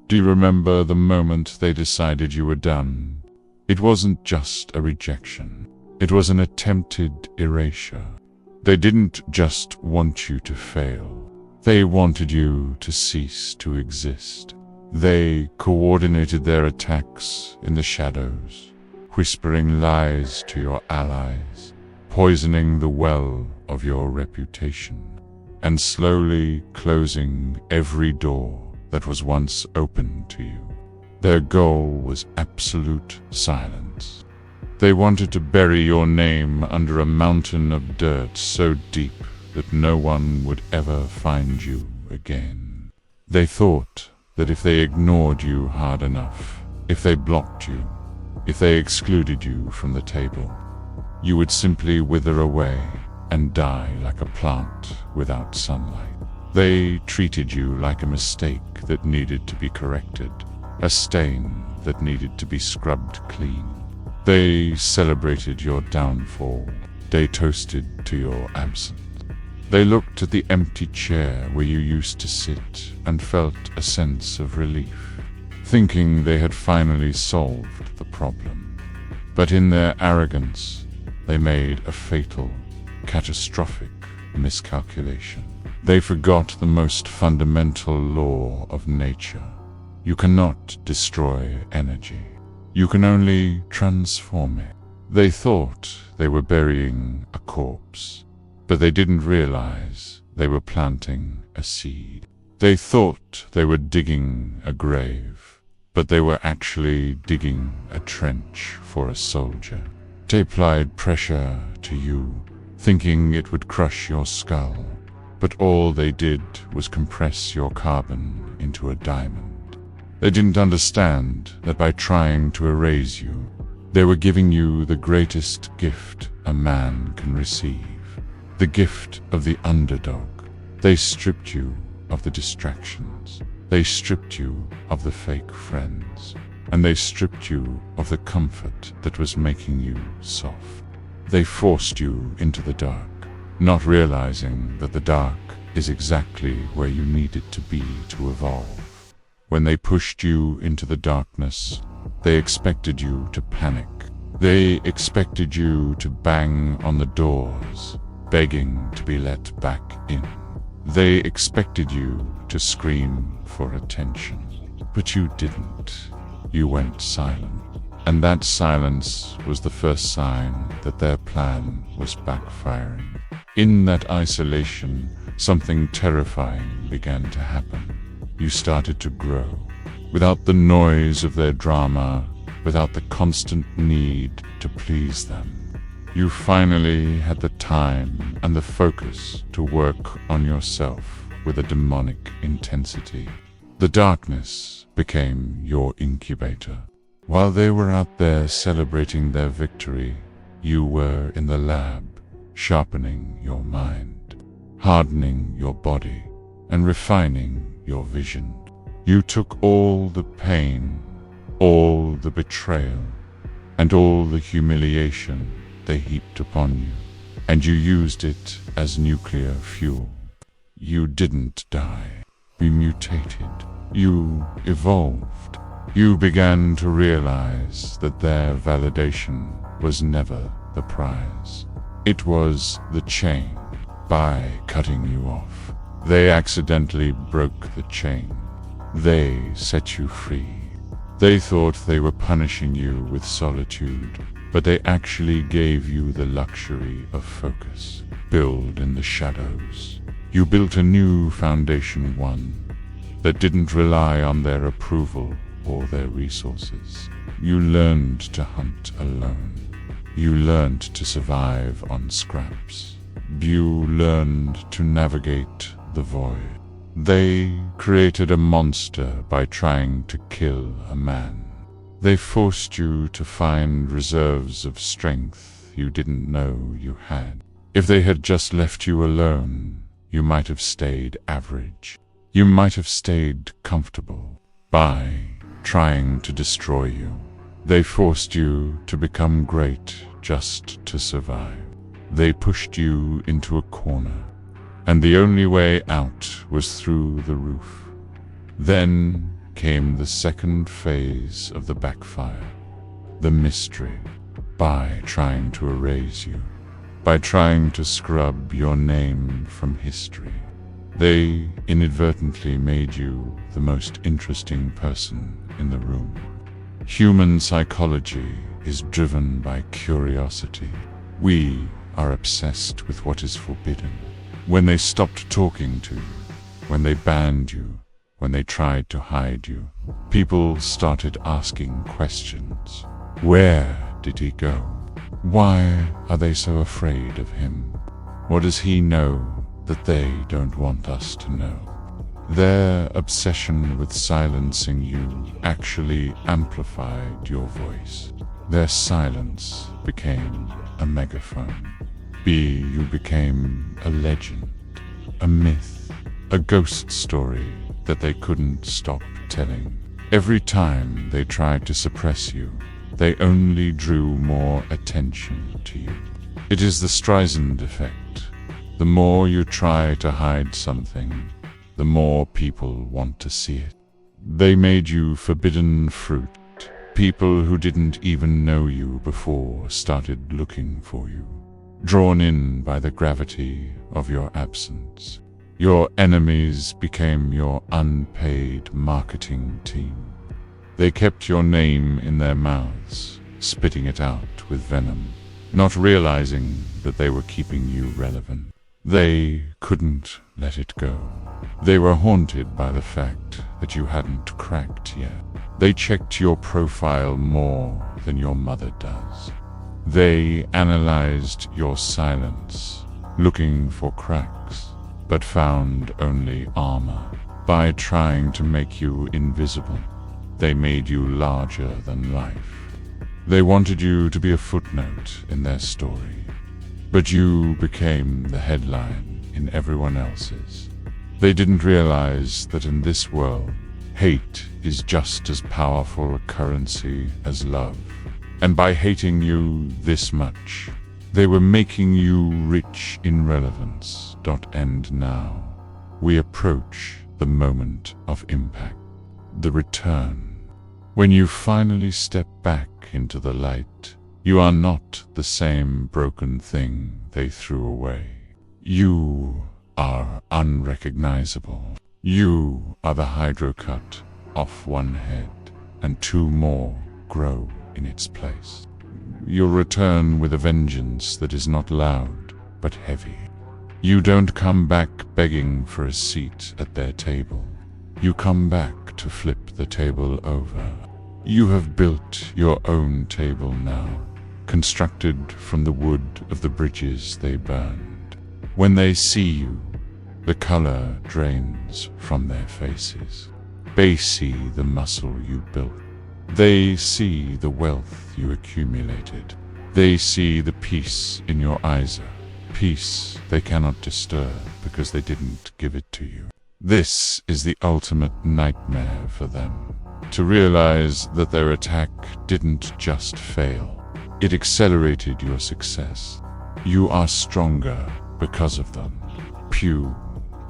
Do you remember the moment they decided you were done? It wasn't just a rejection. It was an attempted erasure. They didn't just want you to fail. They wanted you to cease to exist. They coordinated their attacks in the shadows, whispering lies to your allies, poisoning the well of your reputation, and slowly closing every door that was once open to you. Their goal was absolute silence. They wanted to bury your name under a mountain of dirt so deep that no one would ever find you again. They thought that if they ignored you hard enough, if they blocked you, if they excluded you from the table, you would simply wither away and die like a plant without sunlight. They treated you like a mistake that needed to be corrected, a stain that needed to be scrubbed clean. They celebrated your downfall. They toasted to your absence. They looked at the empty chair where you used to sit and felt a sense of relief, thinking they had finally solved the problem. But in their arrogance, they made a fatal, catastrophic miscalculation. They forgot the most fundamental law of nature. You cannot destroy energy. You can only transform it. They thought they were burying a corpse, but they didn't realize they were planting a seed. They thought they were digging a grave, but they were actually digging a trench for a soldier. They applied pressure to you, thinking it would crush your skull, but all they did was compress your carbon into a diamond. They didn't understand that by trying to erase you, they were giving you the greatest gift a man can receive, the gift of the underdog. They stripped you of the distractions. They stripped you of the fake friends. And they stripped you of the comfort that was making you soft. They forced you into the dark, not realizing that the dark is exactly where you needed to be to evolve. When they pushed you into the darkness, they expected you to panic. They expected you to bang on the doors, begging to be let back in. They expected you to scream for attention, but you didn't. You went silent, and that silence was the first sign that their plan was backfiring. In that isolation, something terrifying began to happen. You started to grow, without the noise of their drama, without the constant need to please them. You finally had the time and the focus to work on yourself with a demonic intensity. The darkness became your incubator. While they were out there celebrating their victory, you were in the lab, sharpening your mind, hardening your body, and refining your vision. You took all the pain, all the betrayal, and all the humiliation they heaped upon you, and you used it as nuclear fuel. You didn't die. You mutated. You evolved. You began to realize that their validation was never the prize. It was the chain. By cutting you off, they accidentally broke the chain. They set you free. They thought they were punishing you with solitude, but they actually gave you the luxury of focus. Build in the shadows. You built a new foundation, one that didn't rely on their approval or their resources. You learned to hunt alone. You learned to survive on scraps. You learned to navigate the void. They created a monster by trying to kill a man. They forced you to find reserves of strength you didn't know you had. If they had just left you alone, you might have stayed average. You might have stayed comfortable. By trying to destroy you, they forced you to become great just to survive. They pushed you into a corner, and the only way out was through the roof. Then came the second phase of the backfire, the mystery. By trying to erase you, by trying to scrub your name from history, they inadvertently made you the most interesting person in the room. Human psychology is driven by curiosity. We are obsessed with what is forbidden. When they stopped talking to you, when they banned you, when they tried to hide you, people started asking questions. Where did he go? Why are they so afraid of him? What does he know that they don't want us to know? Their obsession with silencing you actually amplified your voice. Their silence became a megaphone. You became a legend, a myth, a ghost story that they couldn't stop telling. Every time they tried to suppress you, they only drew more attention to you. It is the Streisand effect. The more you try to hide something, the more people want to see it. They made you forbidden fruit. People who didn't even know you before started looking for you, drawn in by the gravity of your absence. Your enemies became your unpaid marketing team. They kept your name in their mouths, spitting it out with venom, not realizing that they were keeping you relevant. They couldn't let it go. They were haunted by the fact that you hadn't cracked yet. They checked your profile more than your mother does. They analyzed your silence, looking for cracks, but found only armor. By trying to make you invisible, they made you larger than life. They wanted you to be a footnote in their story, but you became the headline in everyone else's. They didn't realize that in this world, hate is just as powerful a currency as love. And by hating you this much, they were making you rich in relevance. And now, we approach the moment of impact, the return. When you finally step back into the light, you are not the same broken thing they threw away. You are unrecognizable. You are the hydro-cut off one head, and two more grow in its place. You'll return with a vengeance that is not loud, but heavy. You don't come back begging for a seat at their table. You come back to flip the table over. You have built your own table now, constructed from the wood of the bridges they burned. When they see you, the color drains from their faces. They see the muscle you built. They see the wealth you accumulated. They see the peace in your eyes, peace they cannot disturb because they didn't give it to you. This is the ultimate nightmare for them, to realize that their attack didn't just fail. It accelerated your success. You are stronger because of them. You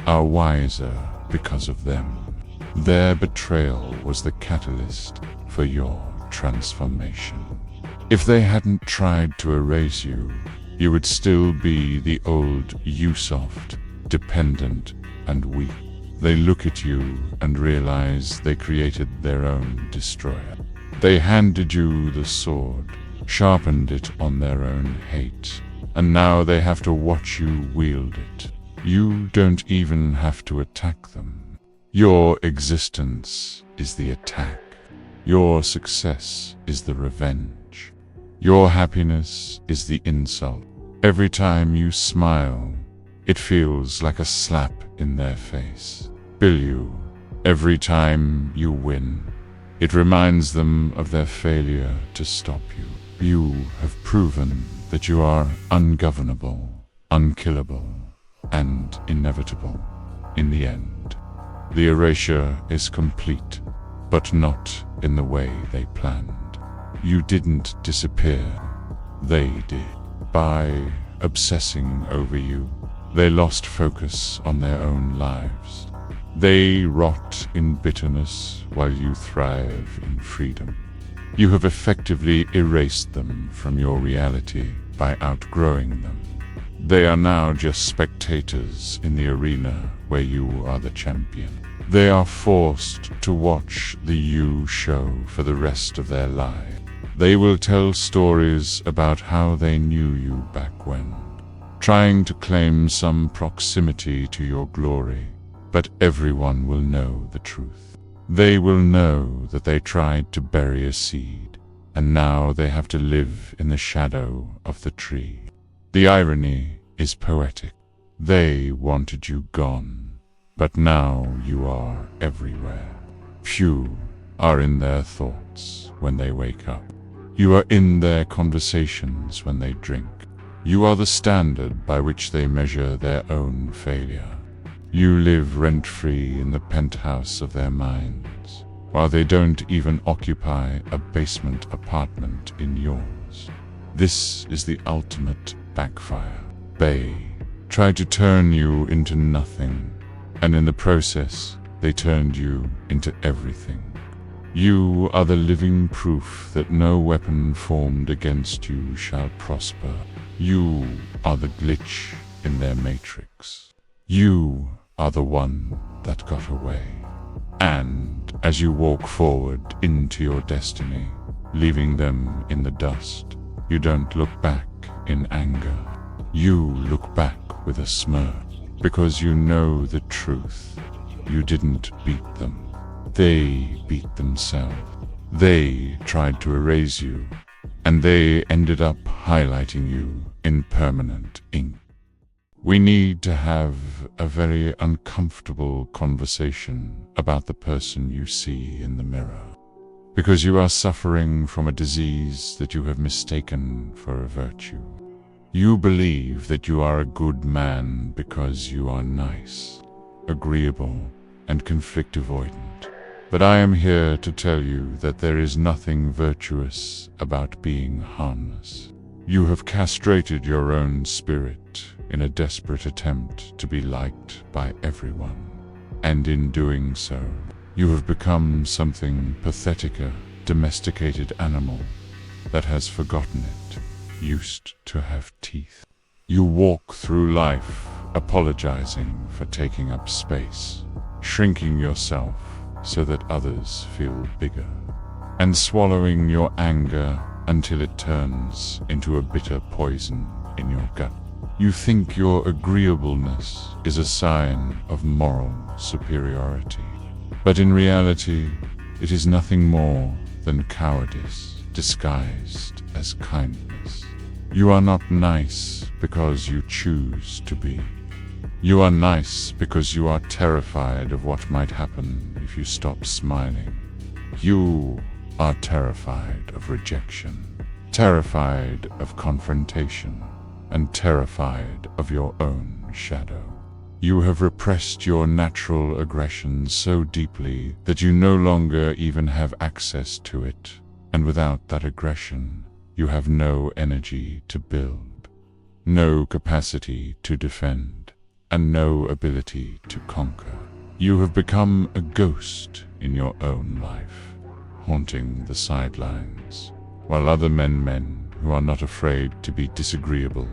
are wiser because of them. Their betrayal was the catalyst for your transformation. If they hadn't tried to erase you, you would still be the old you, soft, dependent, and weak. They look at you and realize they created their own destroyer. They handed you the sword, sharpened it on their own hate, and now they have to watch you wield it. You don't even have to attack them. Your existence is the attack. Your success is the revenge. Your happiness is the insult. Every time you smile, it feels like a slap in their face. Every time you win, it reminds them of their failure to stop you. You have proven that you are ungovernable, unkillable, and inevitable. In the end, the erasure is complete, but not in the way they planned. You didn't disappear, they did. By obsessing over you, they lost focus on their own lives. They rot in bitterness while you thrive in freedom. You have effectively erased them from your reality by outgrowing them. They are now just spectators in the arena where you are the champion. They are forced to watch the you show for the rest of their lives. They will tell stories about how they knew you back when, trying to claim some proximity to your glory, but everyone will know the truth. They will know that they tried to bury a seed, and now they have to live in the shadow of the tree. The irony is poetic. They wanted you gone, but now you are everywhere. Few are in their thoughts when they wake up. You are in their conversations when they drink. You are the standard by which they measure their own failure. You live rent-free in the penthouse of their minds, while they don't even occupy a basement apartment in yours. This is the ultimate backfire. They tried to turn you into nothing, and in the process, they turned you into everything. You are the living proof that no weapon formed against you shall prosper. You are the glitch in their matrix. You are the one that got away. And as you walk forward into your destiny, leaving them in the dust, you don't look back in anger. You look back with a smirk, because you know the truth. You didn't beat them. They beat themselves. They tried to erase you, and they ended up highlighting you in permanent ink. We need to have a very uncomfortable conversation about the person you see in the mirror, because you are suffering from a disease that you have mistaken for a virtue. You believe that you are a good man because you are nice, agreeable, and conflict avoidant. But I am here to tell you that there is nothing virtuous about being harmless. You have castrated your own spirit in a desperate attempt to be liked by everyone. And in doing so, you have become something pathetic, a domesticated animal that has forgotten it used to have teeth. You walk through life apologizing for taking up space, shrinking yourself so that others feel bigger, and swallowing your anger until it turns into a bitter poison in your gut. You think your agreeableness is a sign of moral superiority, but in reality, it is nothing more than cowardice disguised as kindness. You are not nice because you choose to be. You are nice because you are terrified of what might happen if you stop smiling. You are terrified of rejection, terrified of confrontation, and terrified of your own shadow. You have repressed your natural aggression so deeply that you no longer even have access to it, and without that aggression, you have no energy to build, no capacity to defend, and no ability to conquer. You have become a ghost in your own life, haunting the sidelines, while other men who are not afraid to be disagreeable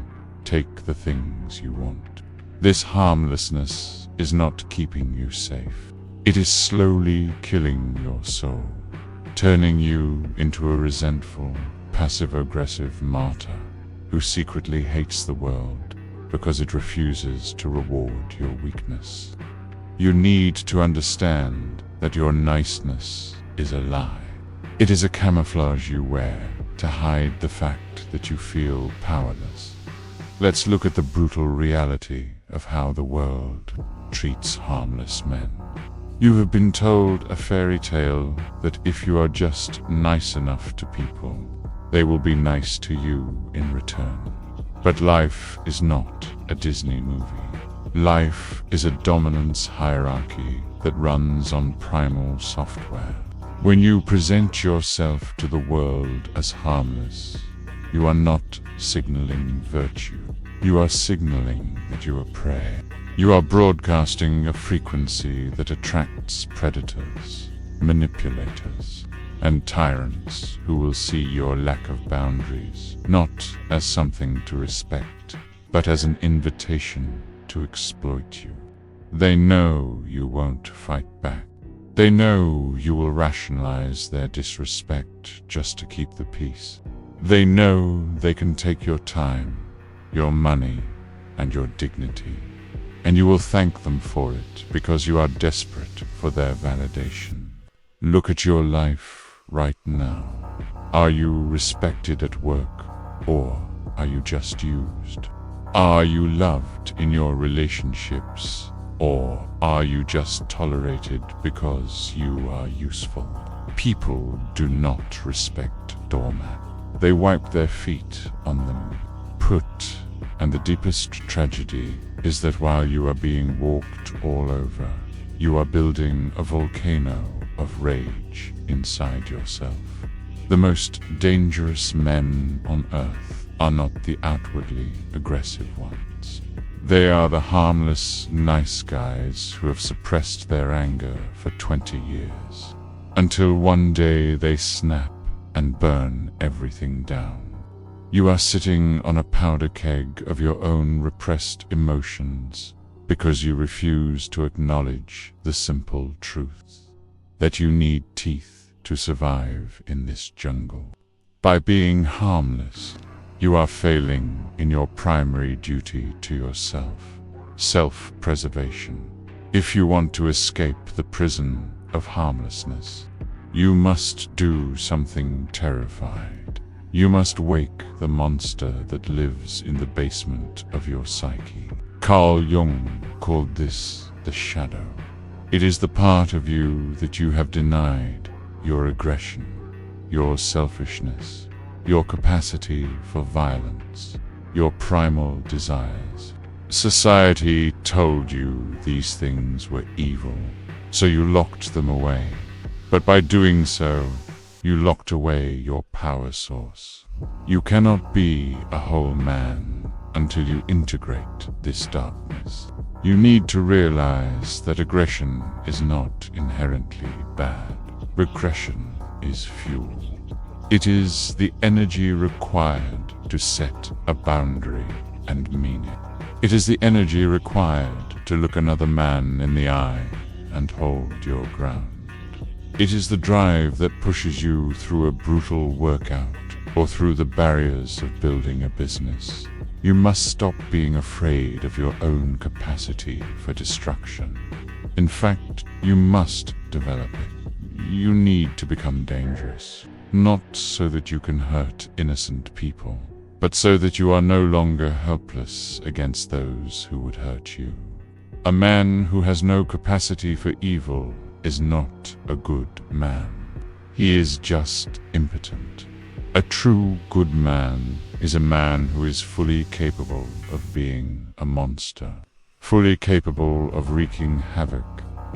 take the things you want. This harmlessness is not keeping you safe. It is slowly killing your soul, turning you into a resentful, passive-aggressive martyr who secretly hates the world because it refuses to reward your weakness. You need to understand that your niceness is a lie. It is a camouflage you wear to hide the fact that you feel powerless. Let's look at the brutal reality of how the world treats harmless men. You have been told a fairy tale that if you are just nice enough to people, they will be nice to you in return. But life is not a Disney movie. Life is a dominance hierarchy that runs on primal software. When you present yourself to the world as harmless, you are not signaling virtue. You are signaling that you are prey. You are broadcasting a frequency that attracts predators, manipulators, and tyrants who will see your lack of boundaries not as something to respect, but as an invitation to exploit you. They know you won't fight back. They know you will rationalize their disrespect just to keep the peace. They know they can take your time, your money, and your dignity, and you will thank them for it because you are desperate for their validation. Look at your life right now. Are you respected at work, or are you just used? Are you loved in your relationships, or are you just tolerated because you are useful? People do not respect doormats. They wipe their feet on them. And the deepest tragedy is that while you are being walked all over, you are building a volcano of rage inside yourself. The most dangerous men on earth are not the outwardly aggressive ones. They are the harmless, nice guys who have suppressed their anger for 20 years, until one day they snap and burn everything down. You are sitting on a powder keg of your own repressed emotions because you refuse to acknowledge the simple truth that you need teeth to survive in this jungle. By being harmless, you are failing in your primary duty to yourself, self-preservation. If you want to escape the prison of harmlessness, you must do something terrified. You must wake the monster that lives in the basement of your psyche. Carl Jung called this the shadow. It is the part of you that you have denied, your aggression, your selfishness, your capacity for violence, your primal desires. Society told you these things were evil, so you locked them away. But by doing so, you locked away your power source. You cannot be a whole man until you integrate this darkness. You need to realize that aggression is not inherently bad. Regression is fuel. It is the energy required to set a boundary and mean it. It is the energy required to look another man in the eye and hold your ground. It is the drive that pushes you through a brutal workout or through the barriers of building a business. You must stop being afraid of your own capacity for destruction. In fact, you must develop it. You need to become dangerous, not so that you can hurt innocent people, but so that you are no longer helpless against those who would hurt you. A man who has no capacity for evil is not a good man. He is just impotent. A true good man is a man who is fully capable of being a monster, fully capable of wreaking havoc,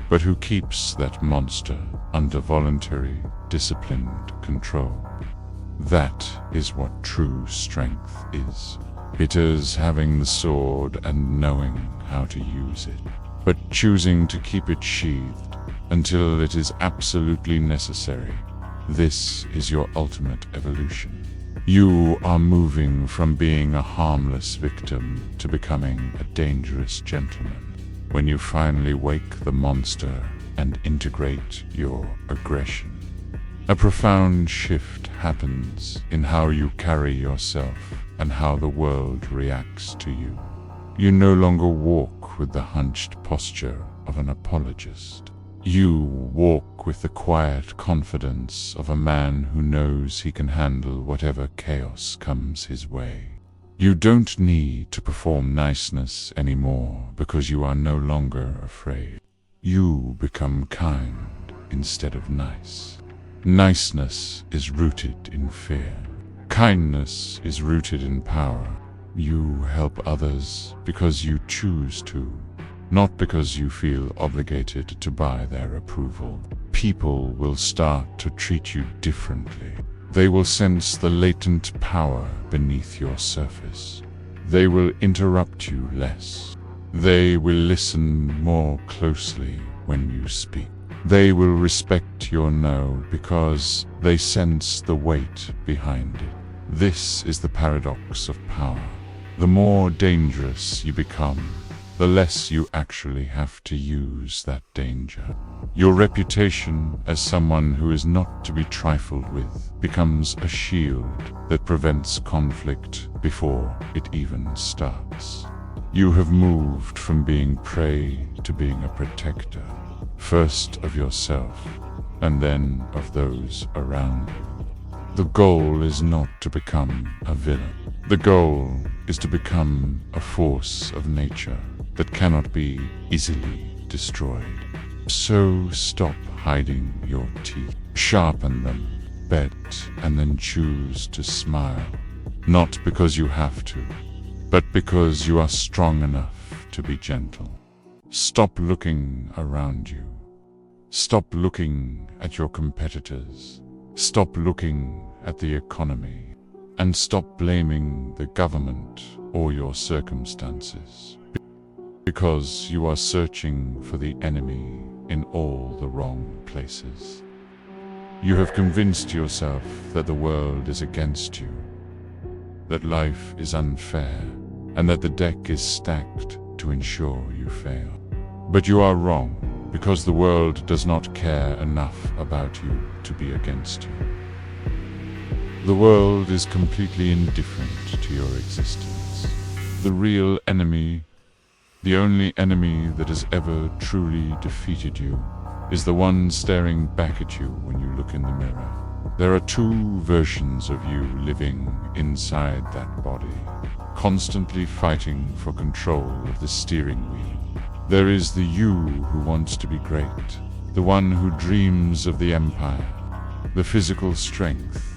but who keeps that monster under voluntary, disciplined control. That is what true strength is. It is having the sword and knowing how to use it, but choosing to keep it sheathed until it is absolutely necessary. This is your ultimate evolution. You are moving from being a harmless victim to becoming a dangerous gentleman. When you finally wake the monster and integrate your aggression, a profound shift happens in how you carry yourself and how the world reacts to you. You no longer walk with the hunched posture of an apologist. You walk with the quiet confidence of a man who knows he can handle whatever chaos comes his way. You don't need to perform niceness anymore because you are no longer afraid. You become kind instead of nice. Niceness is rooted in fear. Kindness is rooted in power. You help others because you choose to, not because you feel obligated to buy their approval. People will start to treat you differently. They will sense the latent power beneath your surface. They will interrupt you less. They will listen more closely when you speak. They will respect your no because they sense the weight behind it. This is the paradox of power. The more dangerous you become, the less you actually have to use that danger. Your reputation as someone who is not to be trifled with becomes a shield that prevents conflict before it even starts. You have moved from being prey to being a protector, first of yourself and then of those around you. The goal is not to become a villain. The goal is to become a force of nature that cannot be easily destroyed. So stop hiding your teeth. Sharpen them, bet, and then choose to smile. Not because you have to, but because you are strong enough to be gentle. Stop looking around you. Stop looking at your competitors. Stop looking at the economy. And stop blaming the government or your circumstances. Because you are searching for the enemy in all the wrong places. You have convinced yourself that the world is against you, that life is unfair, and that the deck is stacked to ensure you fail. But you are wrong, because the world does not care enough about you to be against you. The world is completely indifferent to your existence. The real enemy, the only enemy that has ever truly defeated you, is the one staring back at you when you look in the mirror. There are two versions of you living inside that body, constantly fighting for control of the steering wheel. There is the you who wants to be great, the one who dreams of the empire, the physical strength,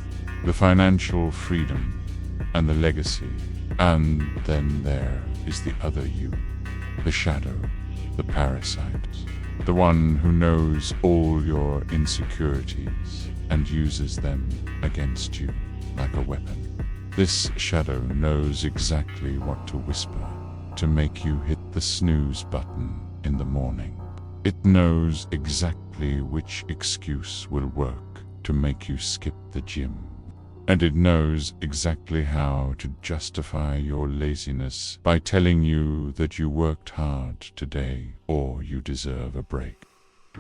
the financial freedom, and the legacy. And then there is the other you, the shadow, the parasite, the one who knows all your insecurities and uses them against you like a weapon. This shadow knows exactly what to whisper to make you hit the snooze button in the morning. It knows exactly which excuse will work to make you skip the gym. And it knows exactly how to justify your laziness by telling you that you worked hard today or you deserve a break.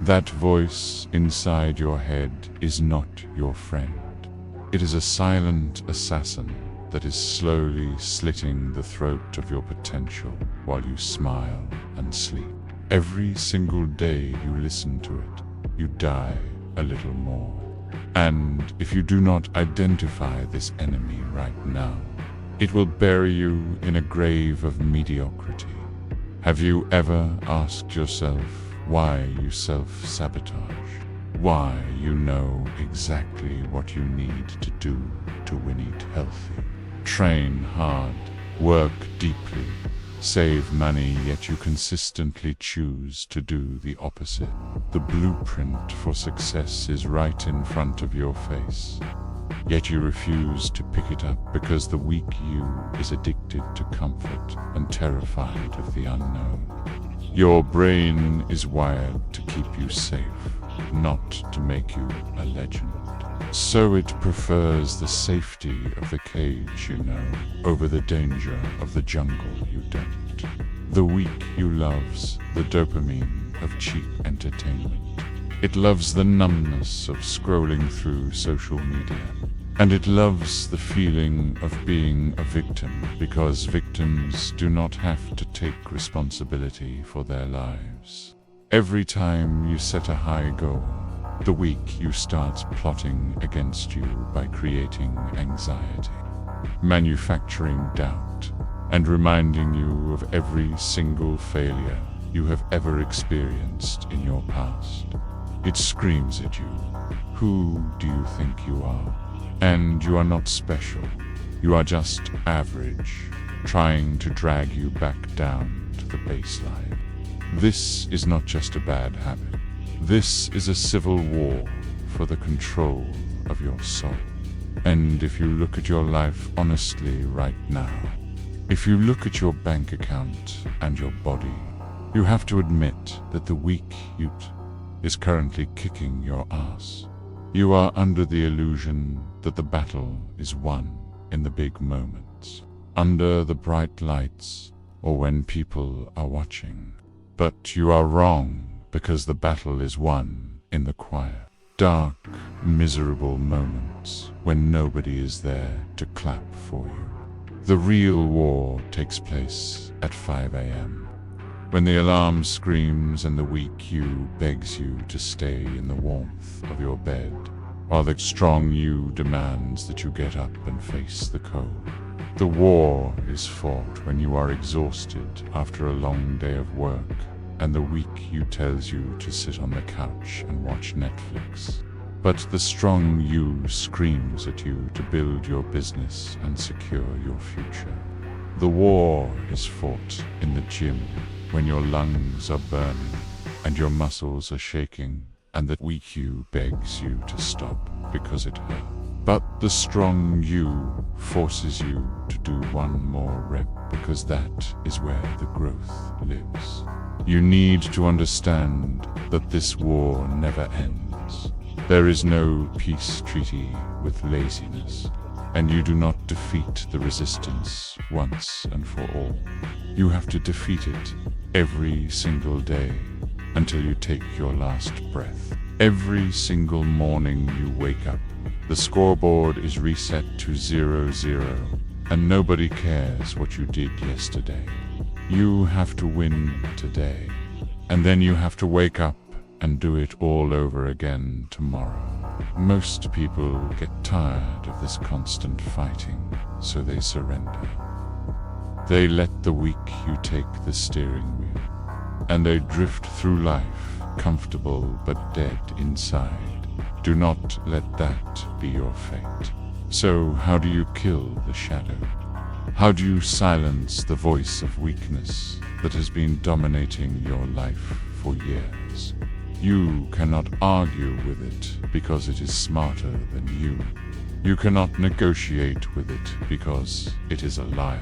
That voice inside your head is not your friend. It is a silent assassin that is slowly slitting the throat of your potential while you smile and sleep. Every single day you listen to it, you die a little more. And if you do not identify this enemy right now, it will bury you in a grave of mediocrity. Have you ever asked yourself why you self-sabotage? Why you know exactly what you need to do to win it healthy? Train hard, work deeply, save money, yet you consistently choose to do the opposite. The blueprint for success is right in front of your face, yet you refuse to pick it up because the weak you is addicted to comfort and terrified of the unknown. Your brain is wired to keep you safe, not to make you a legend. So it prefers the safety of the cage you know over the danger of the jungle you don't. The weak you loves the dopamine of cheap entertainment. It loves the numbness of scrolling through social media. And it loves the feeling of being a victim, because victims do not have to take responsibility for their lives. Every time you set a high goal, the weak you starts plotting against you by creating anxiety, manufacturing doubt, and reminding you of every single failure you have ever experienced in your past. It screams at you, who do you think you are? And you are not special. You are just average, trying to drag you back down to the baseline. This is not just a bad habit. This is a civil war for the control of your soul. And if you look at your life honestly right now, If you look at your bank account and your body, you have to admit that the weak youth is currently kicking your ass. You are under the illusion that the battle is won in the big moments, under the bright lights, or when people are watching. But you are wrong, because the battle is won in the quiet, dark, miserable moments when nobody is there to clap for you. The real war takes place at 5 a.m. when the alarm screams and the weak you begs you to stay in the warmth of your bed, while the strong you demands that you get up and face the cold. The war is fought when you are exhausted after a long day of work, and the weak you tells you to sit on the couch and watch Netflix. But the strong you screams at you to build your business and secure your future. The war is fought in the gym when your lungs are burning and your muscles are shaking, and the weak you begs you to stop because it hurts. But the strong you forces you to do one more rep because that is where the growth lives. You need to understand that this war never ends. There is no peace treaty with laziness, and you do not defeat the resistance once and for all. You have to defeat it every single day until you take your last breath. Every single morning you wake up, the scoreboard is reset to 0-0, and nobody cares what you did yesterday. You have to win today, and then you have to wake up and do it all over again tomorrow. Most people get tired of this constant fighting, so they surrender. They let the weak you take the steering wheel, and they drift through life, comfortable but dead inside. Do not let that be your fate. So how do you kill the shadow? How do you silence the voice of weakness that has been dominating your life for years? You cannot argue with it because it is smarter than you. You cannot negotiate with it because it is a liar.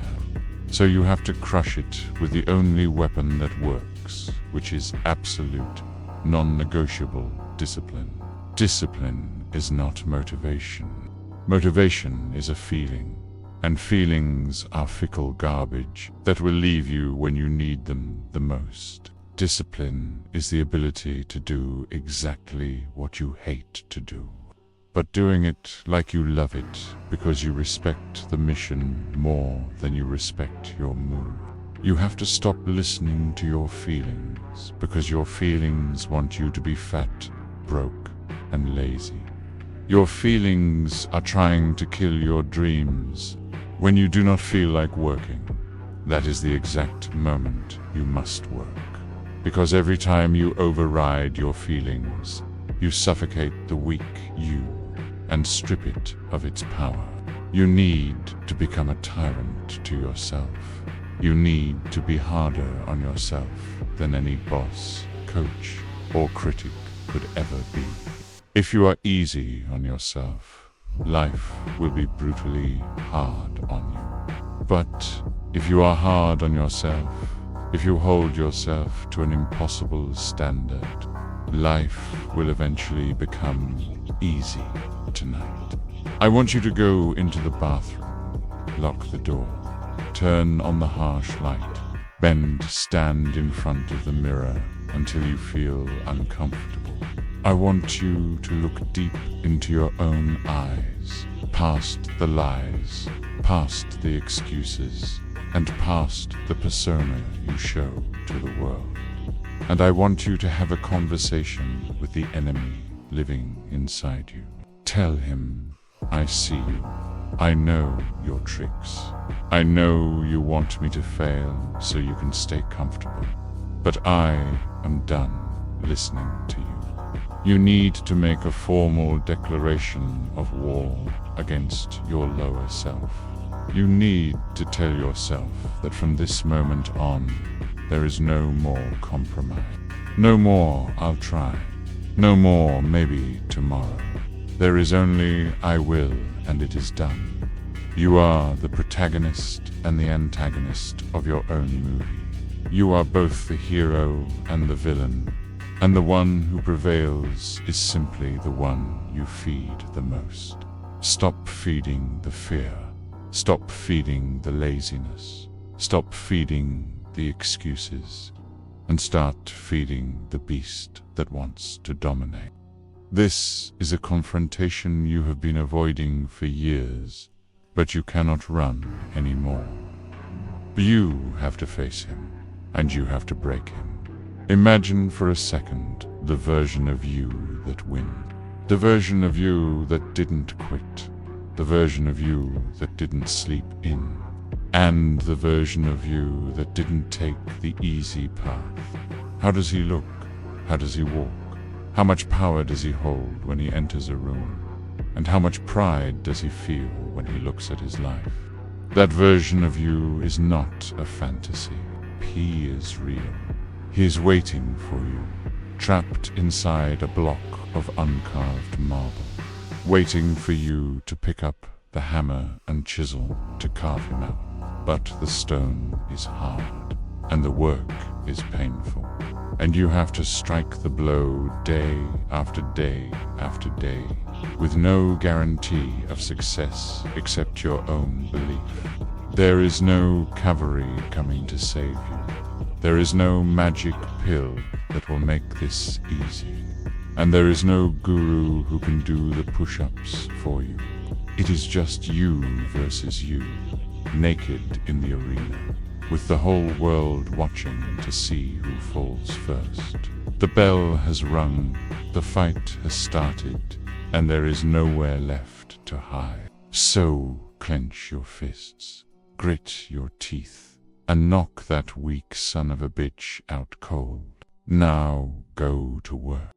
So you have to crush it with the only weapon that works, which is absolute, non-negotiable discipline. Discipline is not motivation. Motivation is a feeling, and feelings are fickle garbage that will leave you when you need them the most. Discipline is the ability to do exactly what you hate to do, but doing it like you love it because you respect the mission more than you respect your mood. You have to stop listening to your feelings because your feelings want you to be fat, broke, and lazy. Your feelings are trying to kill your dreams. When you do not feel like working, that is the exact moment you must work. Because every time you override your feelings, you suffocate the weak you and strip it of its power. You need to become a tyrant to yourself. You need to be harder on yourself than any boss, coach, or critic could ever be. If you are easy on yourself, life will be brutally hard on you. But if you are hard on yourself, if you hold yourself to an impossible standard, life will eventually become easy tonight. I want you to go into the bathroom, lock the door, turn on the harsh light, stand in front of the mirror until you feel uncomfortable. I want you to look deep into your own eyes, past the lies, past the excuses, and past the persona you show to the world. And I want you to have a conversation with the enemy living inside you. Tell him, I see you. I know your tricks. I know you want me to fail so you can stay comfortable. But I am done listening to you. You need to make a formal declaration of war against your lower self. You need to tell yourself that from this moment on, there is no more compromise. No more I'll try. No more maybe tomorrow. There is only I will, and it is done. You are the protagonist and the antagonist of your own movie. You are both the hero and the villain, and the one who prevails is simply the one you feed the most. Stop feeding the fear. Stop feeding the laziness. Stop feeding the excuses, and start feeding the beast that wants to dominate. This is a confrontation you have been avoiding for years, but you cannot run anymore. You have to face him, and you have to break him. Imagine for a second the version of you that wins. The version of you that didn't quit. The version of you that didn't sleep in. And the version of you that didn't take the easy path. How does he look? How does he walk? How much power does he hold when he enters a room? And how much pride does he feel when he looks at his life? That version of you is not a fantasy. He is real. He is waiting for you, trapped inside a block of uncarved marble, waiting for you to pick up the hammer and chisel to carve him out. But the stone is hard, and the work is painful, and you have to strike the blow day after day after day, with no guarantee of success except your own belief. There is no cavalry coming to save you. There is no magic pill that will make this easy, and there is no guru who can do the push-ups for you. It is just you versus you, naked in the arena, with the whole world watching to see who falls first. The bell has rung, the fight has started, and there is nowhere left to hide. So clench your fists, grit your teeth, and knock that weak son of a bitch out cold. Now go to work.